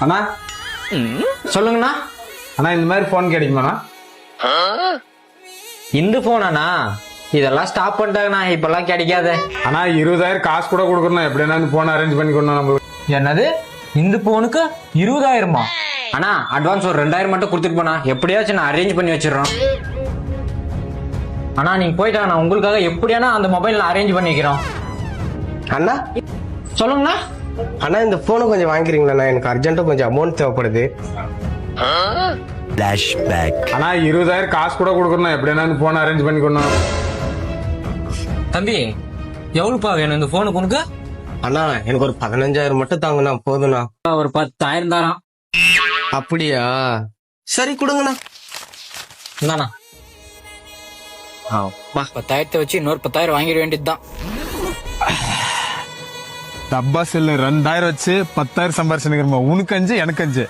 அண்ணா சொல்லுங்கண்ணா. அண்ணா இந்த மாதிரி போன் கிடைக்குமாண்ணா? இந்த போனாண்ணா இதெல்லாம் ஸ்டாப் பண்ணிட்டாங்கண்ணா, இப்பெல்லாம் கிடைக்காது. அண்ணா 20,000 காசு கூட கொடுக்கணும், எப்படின்னா இந்த போன் அரேஞ்ச் பண்ணி கொடுக்கணும் நம்மளுக்கு. என்னது இந்த போனுக்கு 20,000? அண்ணா அட்வான்ஸ் ஒரு 2,000 மட்டும் கொடுத்துட்டு போனா எப்படியாச்சும் நான் அரேஞ்ச் பண்ணி வச்சிடறோம். அண்ணா நீங்க போயிட்டாங்க, நான் உங்களுக்காக எப்படியானா அந்த மொபைல் அரேஞ்ச் பண்ணி வைக்கிறோம். அண்ணா சொல்லுங்கண்ணா. அண்ணா இந்த போனை கொஞ்சம் வாங்கிக்கிறீங்களா? எனக்கு அர்ஜென்ட்டா கொஞ்சம் அமௌண்ட் தேவைப்படுது. அண்ணா 20,000 காசு கூட கொடுக்கணும், எப்படின்னா இந்த போன் அரேஞ்ச் பண்ணி கொடுக்கணும். தம்பி எவ்வளவுப்பா வேணும் இந்த போனுக்கு உனக்கு? அண்ணா எனக்கு ஒரு 15,000 மட்டும் தாங்கண்ணா, போதுண்ணா. ஒரு 10,000 தரோம். அப்படியா? சரி கொடுங்கண்ணா. இந்தாண்ணா. 10,000 வச்சு இன்னொரு 10,000 வாங்கிட வேண்டியதுதான். டப்பா செல்லு 2,000 வச்சு 10,000 சம்பாரிச்சுக்கிறோம். உனக்கு 5 எனக்கு 5.